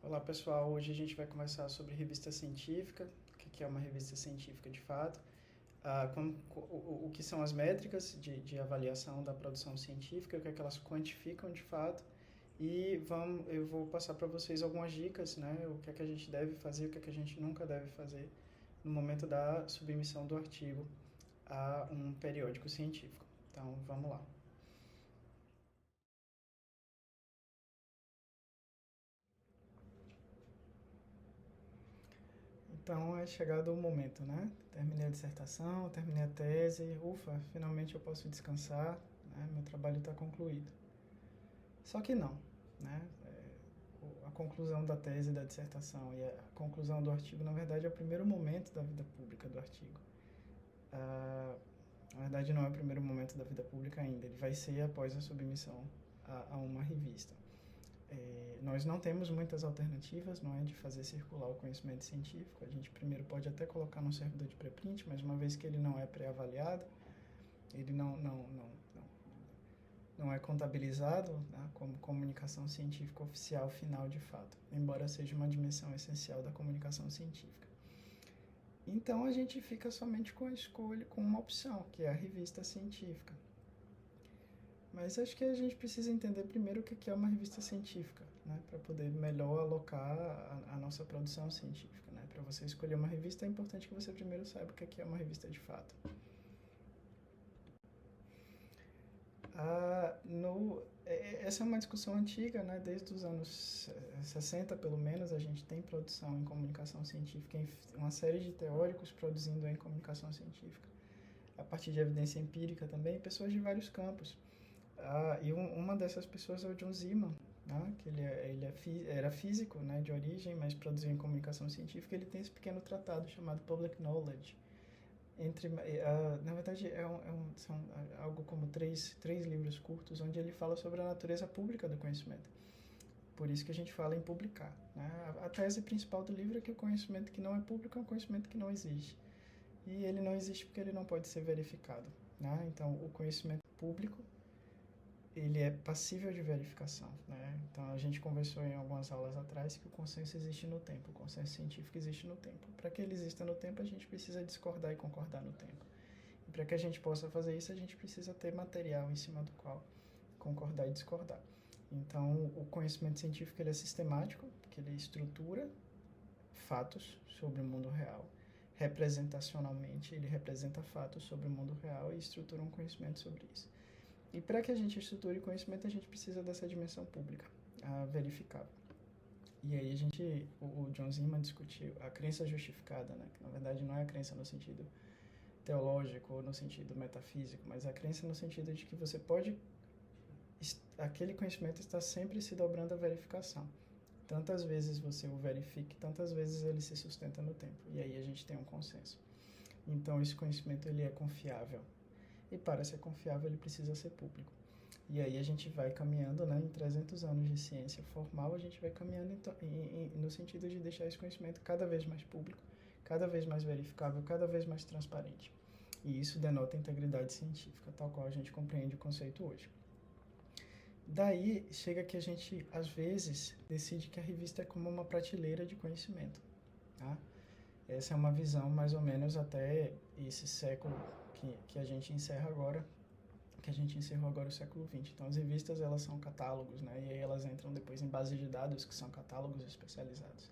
Olá pessoal, hoje a gente vai conversar sobre revista científica, o que é uma revista científica de fato, o que são as métricas de avaliação da produção científica, o que é que elas quantificam de fato, e eu vou passar para vocês algumas dicas, né, o que é que a gente deve fazer, o que é que a gente nunca deve fazer no momento da submissão do artigo a um periódico científico. Então, vamos lá. Então é chegado o momento, né? Terminei a dissertação, terminei a tese, ufa, finalmente eu posso descansar, né? Meu trabalho está concluído. Só que não, né? A conclusão da tese, da dissertação e a conclusão do artigo, na verdade, é o primeiro momento da vida pública do artigo. Na verdade, não é o primeiro momento da vida pública ainda, ele vai ser após a submissão a uma revista. Nós não temos muitas alternativas, não é, de fazer circular o conhecimento científico. A gente primeiro pode até colocar num servidor de preprint, mas uma vez que ele não é pré-avaliado, ele não é contabilizado, né, como comunicação científica oficial final de fato, embora seja uma dimensão essencial da comunicação científica. Então a gente fica somente com a escolha, com uma opção, que é a revista científica. Mas acho que a gente precisa entender primeiro o que é uma revista científica, né? Para poder melhor alocar a nossa produção científica, né? Para você escolher uma revista é importante que você primeiro saiba o que é uma revista de fato. Essa é uma discussão antiga, né? Desde os anos 60, pelo menos, a gente tem produção em comunicação científica, uma série de teóricos produzindo em comunicação científica, a partir de evidência empírica também, pessoas de vários campos. Uma dessas pessoas é o John Zeeman, né? Que era físico, né, de origem, mas produziu em comunicação científica. Ele tem esse pequeno tratado chamado Public Knowledge. Na verdade, são algo como três livros curtos, onde ele fala sobre a natureza pública do conhecimento. Por isso que a gente fala em publicar, né? A tese principal do livro é que o conhecimento que não é público é um conhecimento que não existe. E ele não existe porque ele não pode ser verificado, né? Então, o conhecimento público ele é passível de verificação, né? Então a gente conversou em algumas aulas atrás que o consenso existe no tempo, o consenso científico existe no tempo. Para que ele exista no tempo, a gente precisa discordar e concordar no tempo. E para que a gente possa fazer isso, a gente precisa ter material em cima do qual concordar e discordar. Então, o conhecimento científico ele é sistemático, porque ele estrutura fatos sobre o mundo real. Representacionalmente, ele representa fatos sobre o mundo real e estrutura um conhecimento sobre isso. E para que a gente estruture conhecimento, a gente precisa dessa dimensão pública, verificável. E aí o John Zeeman discutiu a crença justificada, né? Que na verdade não é a crença no sentido teológico ou no sentido metafísico, mas a crença no sentido de que você pode, aquele conhecimento está sempre se dobrando à verificação. Tantas vezes você o verifique, tantas vezes ele se sustenta no tempo. E aí a gente tem um consenso. Então esse conhecimento ele é confiável. E para ser confiável, ele precisa ser público. E aí a gente vai caminhando, né, em 300 anos de ciência formal, a gente vai caminhando no sentido de deixar esse conhecimento cada vez mais público, cada vez mais verificável, cada vez mais transparente. E isso denota integridade científica, tal qual a gente compreende o conceito hoje. Daí chega que a gente, às vezes, decide que a revista é como uma prateleira de conhecimento, tá? Essa é uma visão mais ou menos até esse século que a gente encerra agora, que a gente encerrou agora o século XX. Então as revistas elas são catálogos, né? E aí elas entram depois em bases de dados que são catálogos especializados.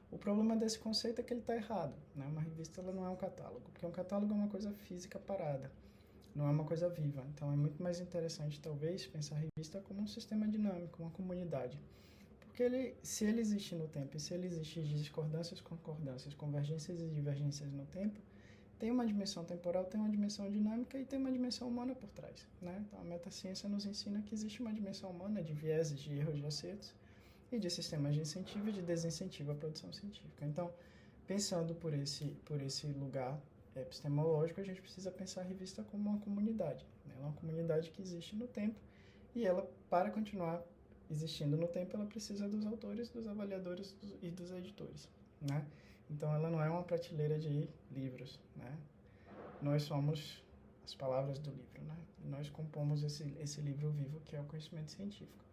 O problema desse conceito é que ele está errado, né? Uma revista ela não é um catálogo, porque um catálogo é uma coisa física parada, não é uma coisa viva. Então é muito mais interessante talvez pensar a revista como um sistema dinâmico, uma comunidade. Porque se ele existe no tempo e se ele existe de discordâncias, concordâncias, convergências e divergências no tempo, tem uma dimensão temporal, tem uma dimensão dinâmica e tem uma dimensão humana por trás, né? Então a metaciência nos ensina que existe uma dimensão humana de vieses, de erros, de acertos e de sistemas de incentivo e de desincentivo à produção científica. Então, pensando por esse lugar epistemológico, a gente precisa pensar a revista como uma comunidade, né? Ela é uma comunidade que existe no tempo e ela, para continuar existindo no tempo, ela precisa dos autores, dos avaliadores e dos editores, né? Então ela não é uma prateleira de livros, né? Nós somos as palavras do livro, né? E nós compomos esse livro vivo que é o conhecimento científico.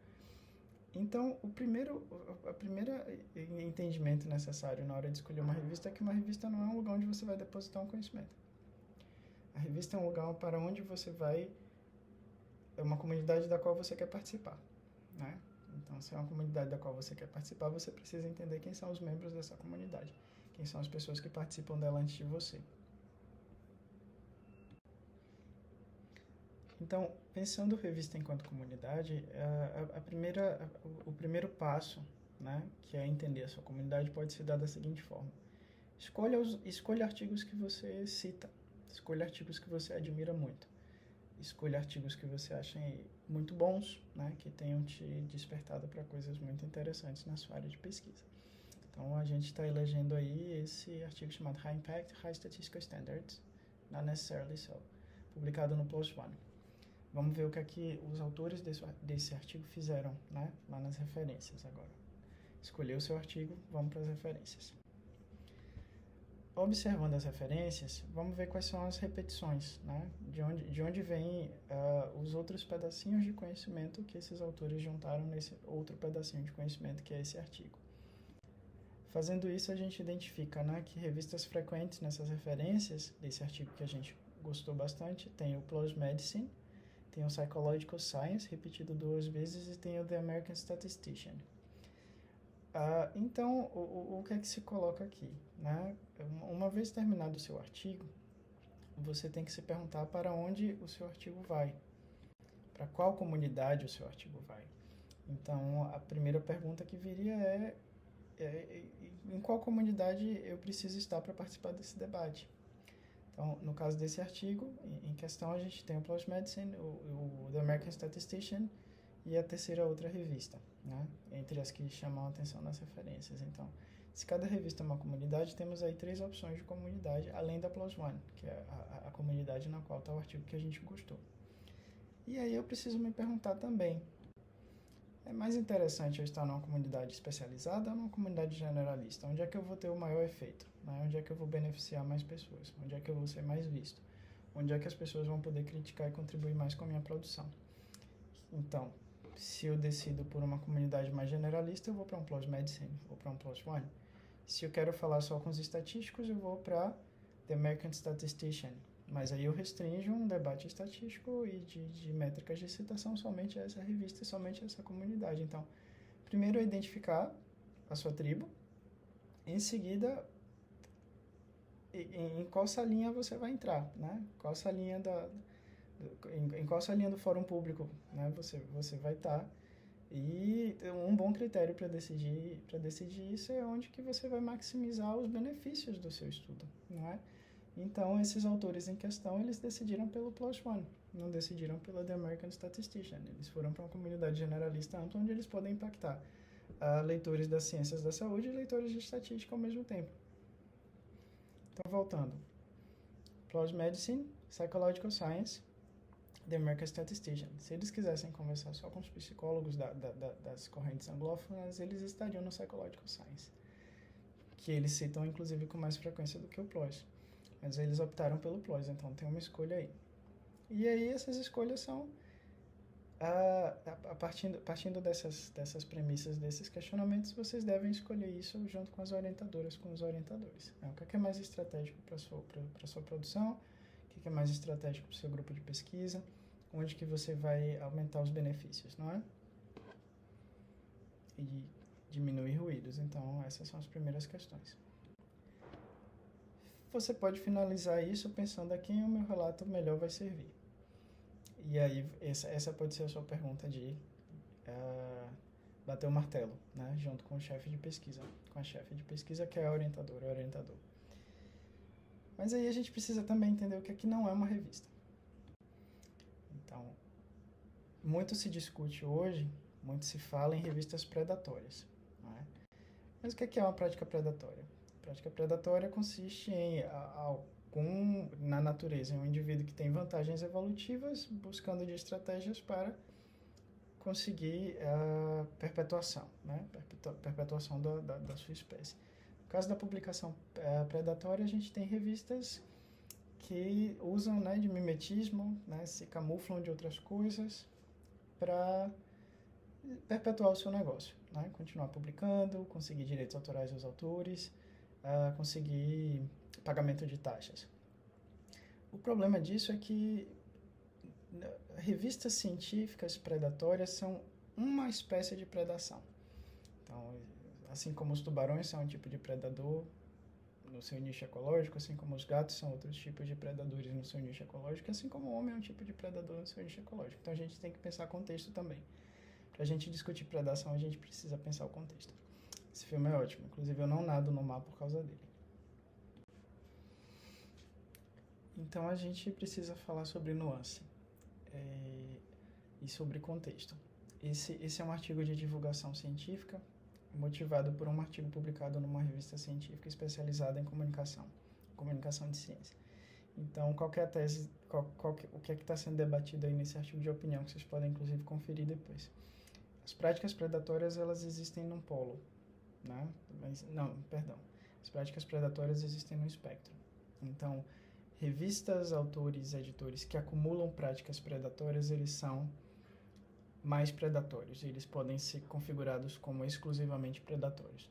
Então, a primeira entendimento necessário na hora de escolher uma revista é que uma revista não é um lugar onde você vai depositar um conhecimento. A revista é um lugar para onde você vai, é uma comunidade da qual você quer participar, né? Então, se é uma comunidade da qual você quer participar, você precisa entender quem são os membros dessa comunidade, quem são as pessoas que participam dela antes de você. Então, pensando revista enquanto comunidade, o primeiro passo, né, que é entender a sua comunidade, pode se dar da seguinte forma. Escolha artigos que você cita, escolha artigos que você admira muito, escolha artigos que você acha muito bons, né, que tenham te despertado para coisas muito interessantes na sua área de pesquisa. Então, a gente está elegendo aí esse artigo chamado High Impact, High Statistical Standards, Not Necessarily So, publicado no PLOS ONE. Vamos ver o que é que os autores desse artigo fizeram, né, lá nas referências agora. Escolheu o seu artigo, vamos para as referências. Observando as referências, vamos ver quais são as repetições, né, de onde vêm os outros pedacinhos de conhecimento que esses autores juntaram nesse outro pedacinho de conhecimento que é esse artigo. Fazendo isso, a gente identifica, né, que revistas frequentes nessas referências desse artigo que a gente gostou bastante, tem o PLOS Medicine, tem o Psychological Science, repetido 2 vezes, e tem o The American Statistician. Então, o que é que se coloca aqui, né? Uma vez terminado o seu artigo, você tem que se perguntar para onde o seu artigo vai, para qual comunidade o seu artigo vai. Então, a primeira pergunta que viria é em qual comunidade eu preciso estar para participar desse debate. Então, no caso desse artigo, em questão, a gente tem o PLOS Medicine, o The American Statistician e a terceira outra revista, né? Entre as que chamam a atenção nas referências. Então, se cada revista é uma comunidade, temos aí 3 opções de comunidade, além da PLOS ONE, que é a comunidade na qual está o artigo que a gente gostou. E aí eu preciso me perguntar também, é mais interessante eu estar numa comunidade especializada ou numa comunidade generalista? Onde é que eu vou ter o maior efeito? Né? Onde é que eu vou beneficiar mais pessoas? Onde é que eu vou ser mais visto? Onde é que as pessoas vão poder criticar e contribuir mais com a minha produção? Então, se eu decido por uma comunidade mais generalista, eu vou para um PLOS Medicine, vou para um PLOS ONE. Se eu quero falar só com os estatísticos, eu vou para The American Statistician. Mas aí eu restringo um debate estatístico e de métricas de citação somente a essa revista e somente a essa comunidade. Então, primeiro é identificar a sua tribo. Em seguida, em qual salinha você vai entrar, né? Qual salinha em qual salinha do fórum público, né? Você vai estar. E um bom critério para decidir isso é onde que você vai maximizar os benefícios do seu estudo, não é? Então, esses autores em questão, eles decidiram pelo PLOS ONE, não decidiram pela The American Statistician. Eles foram para uma comunidade generalista ampla, onde eles podem impactar leitores das ciências da saúde e leitores de estatística ao mesmo tempo. Então, voltando. PLOS Medicine, Psychological Science, The American Statistician. Se eles quisessem conversar só com os psicólogos das correntes anglófonas, eles estariam no Psychological Science, que eles citam, inclusive, com mais frequência do que o PLOS. Mas eles optaram pelo PLOS, então tem uma escolha aí. E aí essas escolhas são, partindo dessas premissas, desses questionamentos, vocês devem escolher isso junto com as orientadoras, com os orientadores. O que é mais estratégico para a sua produção, o que é mais estratégico para o seu grupo de pesquisa, onde que você vai aumentar os benefícios, não é? E diminuir ruídos. Então, essas são as primeiras questões. Você pode finalizar isso pensando a quem o meu relato melhor vai servir. E aí, essa pode ser a sua pergunta de bater o martelo, né? Junto com o chefe de pesquisa, com a chefe de pesquisa que é a orientadora, o orientador. Mas aí a gente precisa também entender o que é que não é uma revista. Então, muito se discute hoje, muito se fala em revistas predatórias, não é? Mas o que é uma prática predatória? A prática predatória consiste em na natureza, em um indivíduo que tem vantagens evolutivas, buscando de estratégias para conseguir a perpetuação, né? Perpetuação da sua espécie. No caso da publicação predatória, a gente tem revistas que usam, né, de mimetismo, né, se camuflam de outras coisas para perpetuar o seu negócio, né? Continuar publicando, conseguir direitos autorais aos autores, conseguir pagamento de taxas. O problema disso é que revistas científicas predatórias são uma espécie de predação. Então, assim como os tubarões são um tipo de predador no seu nicho ecológico, assim como os gatos são outros tipos de predadores no seu nicho ecológico, assim como o homem é um tipo de predador no seu nicho ecológico. Então, a gente tem que pensar contexto também. Para a gente discutir predação, a gente precisa pensar o contexto. Esse filme é ótimo, inclusive eu não nado no mar por causa dele. Então, a gente precisa falar sobre nuance e sobre contexto. Esse é um artigo de divulgação científica, motivado por um artigo publicado numa revista científica especializada em comunicação de ciência. Então, qual que é a tese, o que é que está sendo debatido aí nesse artigo de opinião, que vocês podem, inclusive, conferir depois. As práticas predatórias, elas existem num polo, né? As práticas predatórias existem no espectro. Então, revistas, autores, editores que acumulam práticas predatórias, eles são mais predatórios. Eles podem ser configurados como exclusivamente predatórios.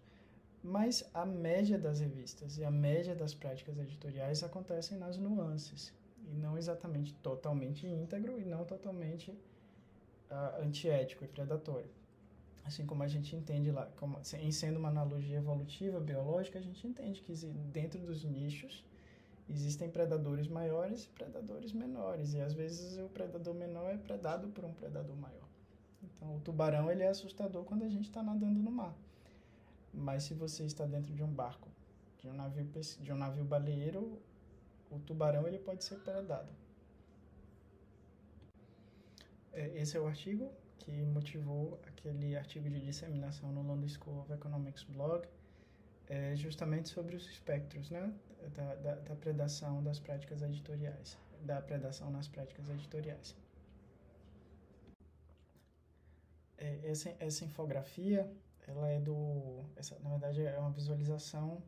Mas a média das revistas e a média das práticas editoriais acontecem nas nuances, e não exatamente totalmente íntegro e não totalmente antiético e predatório. Assim como a gente entende lá, em sendo uma analogia evolutiva, biológica, a gente entende que dentro dos nichos existem predadores maiores e predadores menores, e às vezes o predador menor é predado por um predador maior. Então, o tubarão ele é assustador quando a gente está nadando no mar. Mas se você está dentro de um barco, de um navio baleeiro, o tubarão ele pode ser predado. Esse é o artigo que motivou aquele artigo de disseminação no London School of Economics blog, justamente sobre os espectros, né, da predação das práticas editoriais, da predação nas práticas editoriais. Essa infografia, ela na verdade é uma visualização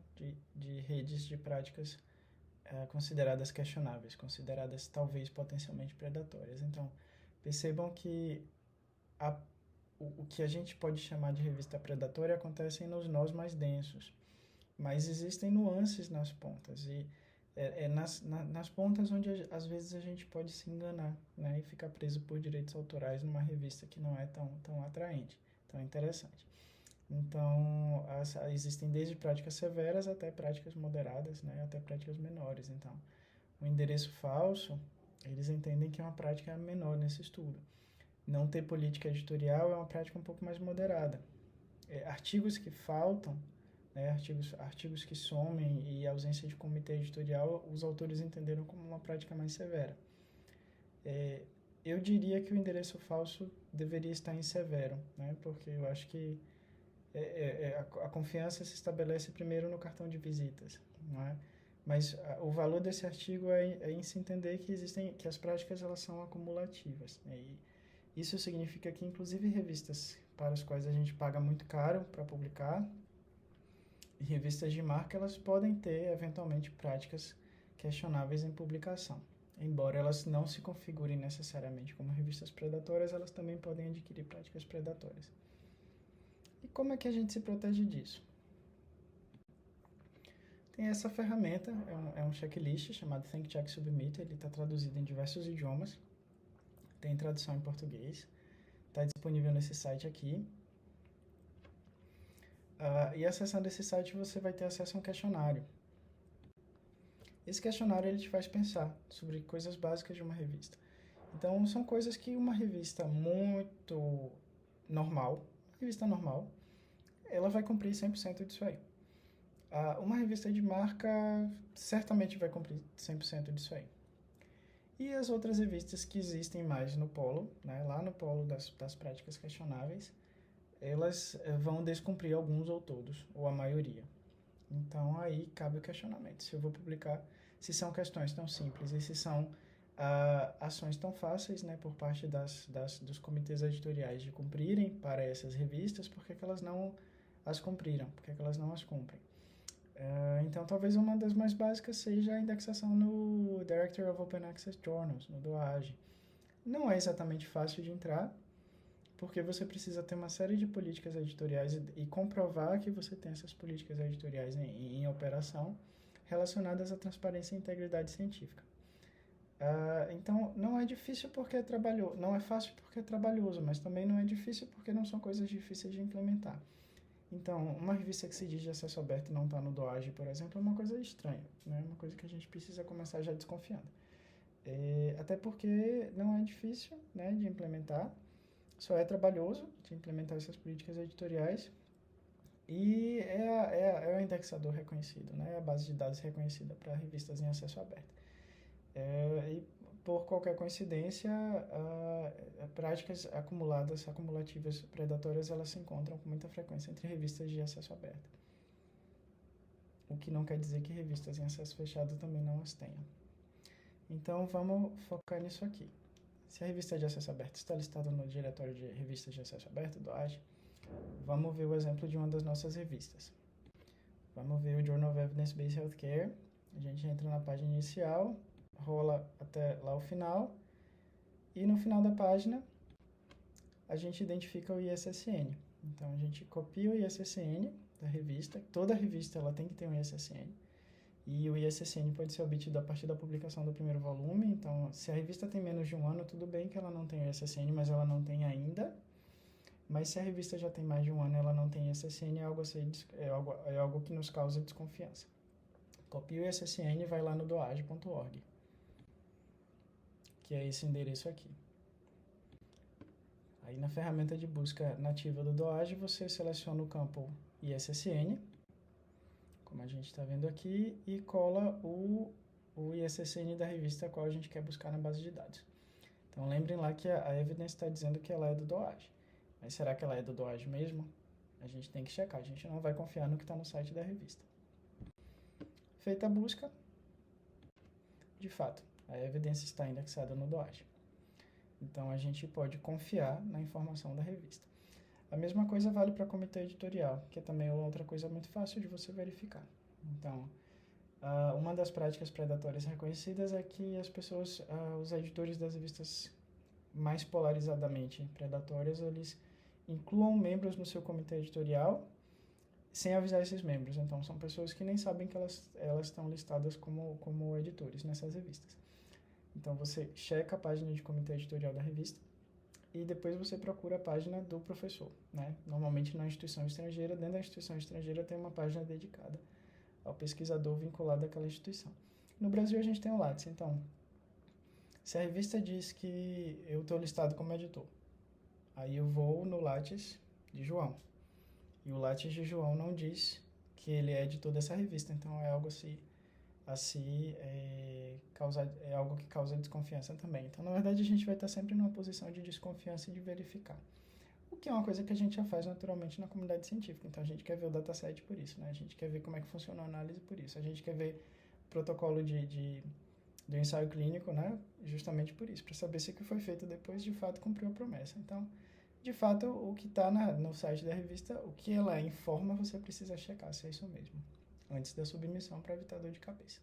de redes de práticas consideradas questionáveis, consideradas talvez potencialmente predatórias. Então, percebam que o que a gente pode chamar de revista predatória acontece nos nós mais densos, mas existem nuances nas pontas, e nas pontas onde às vezes a gente pode se enganar, né, e ficar preso por direitos autorais numa revista que não é tão atraente, tão interessante. Então, existem desde práticas severas até práticas moderadas, né, até práticas menores. Então, o endereço falso, eles entendem que é uma prática menor nesse estudo. Não ter política editorial é uma prática um pouco mais moderada. Artigos que faltam, né, artigos que somem e ausência de comitê editorial, os autores entenderam como uma prática mais severa. Eu diria que o endereço falso deveria estar em severo, né, porque eu acho que a confiança se estabelece primeiro no cartão de visitas, não é? Mas o valor desse artigo é em se entender que as práticas elas são acumulativas, né? E isso significa que, inclusive, revistas para as quais a gente paga muito caro para publicar, e revistas de marca, elas podem ter, eventualmente, práticas questionáveis em publicação. Embora elas não se configurem necessariamente como revistas predatórias, elas também podem adquirir práticas predatórias. E como é que a gente se protege disso? Tem essa ferramenta, é um checklist chamado Think, Check, Submit, ele está traduzido em diversos idiomas, tem tradução em português, está disponível nesse site aqui. E acessando esse site você vai ter acesso a um questionário. Esse questionário ele te faz pensar sobre coisas básicas de uma revista. Então, são coisas que uma revista muito normal, ela vai cumprir 100% disso aí. Uma revista de marca certamente vai cumprir 100% disso aí. E as outras revistas que existem mais no polo, né, lá no polo das práticas questionáveis, elas vão descumprir alguns ou todos, ou a maioria. Então, aí cabe o questionamento. Se eu vou publicar, se são questões tão simples e se são ações tão fáceis, né, por parte dos comitês editoriais de cumprirem para essas revistas, por que elas não as cumpriram? Por que elas não as cumprem? Então, talvez uma das mais básicas seja a indexação no Directory of Open Access Journals, no DOAJ. Não é exatamente fácil de entrar, porque você precisa ter uma série de políticas editoriais e comprovar que você tem essas políticas editoriais em operação relacionadas à transparência e integridade científica. Então, não é difícil porque é trabalhoso, não é fácil porque é trabalhoso, mas também não é difícil porque não são coisas difíceis de implementar. Então, uma revista que se diz de acesso aberto e não está no DOAJ, por exemplo, é uma coisa estranha, né? Uma coisa que a gente precisa começar já desconfiando. Até porque não é difícil, né, de implementar, só é trabalhoso de implementar essas políticas editoriais e é o indexador reconhecido, né? É a base de dados reconhecida para revistas em acesso aberto. E por qualquer coincidência, práticas acumulativas predatórias, elas se encontram com muita frequência entre revistas de acesso aberto. O que não quer dizer que revistas em acesso fechado também não as tenham. Então, vamos focar nisso aqui. Se a revista de acesso aberto está listada no diretório de revistas de acesso aberto do AGE, vamos ver o exemplo de uma das nossas revistas. Vamos ver o Journal of Evidence-Based Healthcare. A gente entra na página inicial, rola até lá o final, e no final da página a gente identifica o ISSN. Então a gente copia o ISSN da revista, toda revista ela tem que ter um ISSN, e o ISSN pode ser obtido a partir da publicação do primeiro volume. Então, se a revista tem menos de um ano, tudo bem que ela não tem o ISSN, mas ela não tem ainda. Mas se a revista já tem mais de um ano e ela não tem ISSN, é algo que nos causa desconfiança. Copia o ISSN e vai lá no doage.org, que é esse endereço aqui. Aí na ferramenta de busca nativa do DOAJ, você seleciona o campo ISSN, como a gente está vendo aqui, e cola o ISSN da revista a qual a gente quer buscar na base de dados. Então lembrem lá que a Evidence está dizendo que ela é do DOAJ. Mas será que ela é do DOAJ mesmo? A gente tem que checar, a gente não vai confiar no que está no site da revista. Feita a busca, de fato, a Evidence está indexada no DOAJ. Então a gente pode confiar na informação da revista. A mesma coisa vale para comitê editorial, que é também outra coisa muito fácil de você verificar. Então, uma das práticas predatórias reconhecidas é que as pessoas, os editores das revistas mais polarizadamente predatórias, eles incluam membros no seu comitê editorial sem avisar esses membros. Então, são pessoas que nem sabem que elas estão listadas como editores nessas revistas. Então, você checa a página de comitê editorial da revista e depois você procura a página do professor, né? Normalmente na instituição estrangeira, dentro da instituição estrangeira tem uma página dedicada ao pesquisador vinculado àquela instituição. No Brasil a gente tem o Lattes. Então, se a revista diz que eu estou listado como editor, aí eu vou no Lattes de João, e o Lattes de João não diz que ele é editor dessa revista, então é algo é algo que causa desconfiança também. Então, na verdade, a gente vai estar sempre numa posição de desconfiança e de verificar. O que é uma coisa que a gente já faz naturalmente na comunidade científica. Então, a gente quer ver o dataset por isso, né? A gente quer ver como é que funciona a análise por isso. A gente quer ver o protocolo do ensaio clínico, né? Justamente por isso, para saber se o que foi feito depois, de fato, cumpriu a promessa. Então, de fato, o que está no site da revista, o que ela informa, você precisa checar se é isso mesmo, antes da submissão, para evitar dor de cabeça.